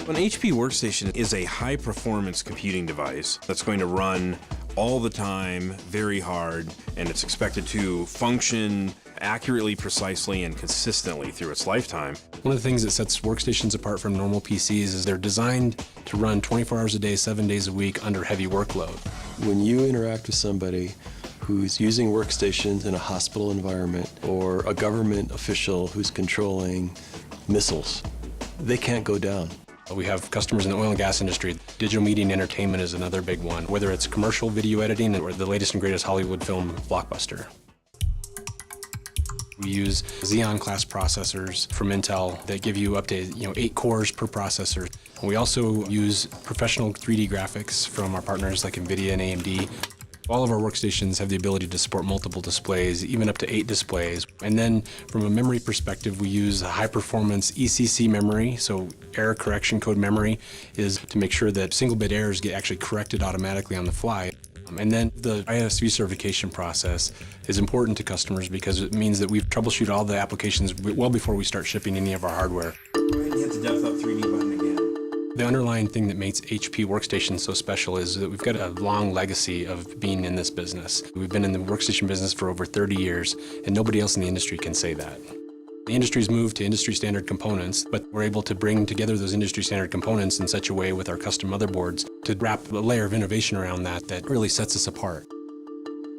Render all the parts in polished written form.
An HP workstation is a high-performance computing device that's going to run all the time, very hard, and it's expected to function accurately, precisely, and consistently through its lifetime. One of the things that sets workstations apart from normal PCs is they're designed to run 24 hours a day, 7 days a week under heavy workload. When you interact with somebody who's using workstations in a hospital environment or a government official who's controlling missiles, they can't go down. We have customers in the oil and gas industry. Digital media and entertainment is another big one, whether it's commercial video editing or the latest and greatest Hollywood film blockbuster. We use Xeon class processors from Intel that give you up to 8 cores per processor. We also use professional 3D graphics from our partners like NVIDIA and AMD. All of our workstations have the ability to support multiple displays, even up to 8 displays. And then from a memory perspective, we use a high-performance ECC memory, so error correction code memory is to make sure that single-bit errors get actually corrected automatically on the fly. And then the ISV certification process is important to customers because it means that we've troubleshooted all the applications well before we start shipping any of our hardware. You hit the depth up 3D button again. The underlying thing that makes HP workstations so special is that we've got a long legacy of being in this business. We've been in the workstation business for over 30 years, and nobody else in the industry can say that. The industry's moved to industry standard components, but we're able to bring together those industry standard components in such a way with our custom motherboards to wrap a layer of innovation around that really sets us apart.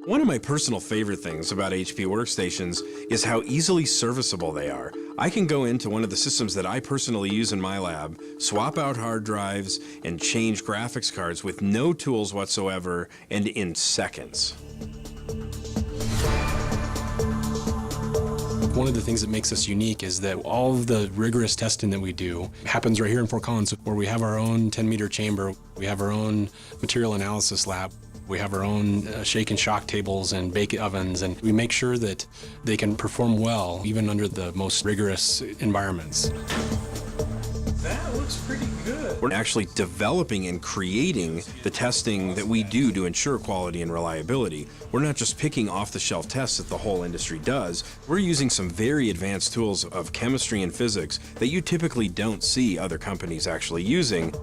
One of my personal favorite things about HP workstations is how easily serviceable they are. I can go into one of the systems that I personally use in my lab, swap out hard drives, and change graphics cards with no tools whatsoever and in seconds. One of the things that makes us unique is that all of the rigorous testing that we do happens right here in Fort Collins, where we have our own 10-meter chamber, we have our own material analysis lab, we have our own shake and shock tables and bake ovens, and we make sure that they can perform well even under the most rigorous environments. That looks pretty good. We're actually developing and creating the testing that we do to ensure quality and reliability. We're not just picking off-the-shelf tests that the whole industry does. We're using some very advanced tools of chemistry and physics that you typically don't see other companies actually using.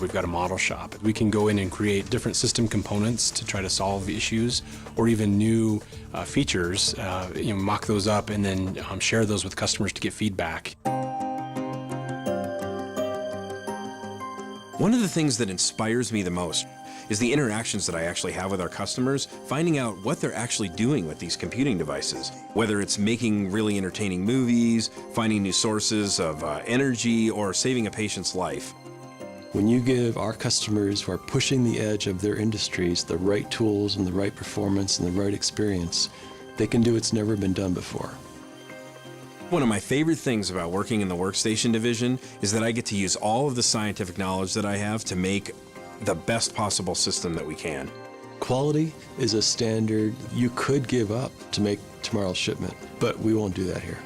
We've got a model shop. We can go in and create different system components to try to solve issues or even new features, mock those up and then share those with customers to get feedback. One of the things that inspires me the most is the interactions that I actually have with our customers, finding out what they're actually doing with these computing devices. Whether it's making really entertaining movies, finding new sources of energy, or saving a patient's life. When you give our customers who are pushing the edge of their industries the right tools and the right performance and the right experience, they can do what's never been done before. One of my favorite things about working in the workstation division is that I get to use all of the scientific knowledge that I have to make the best possible system that we can. Quality is a standard you could give up to make tomorrow's shipment, but we won't do that here.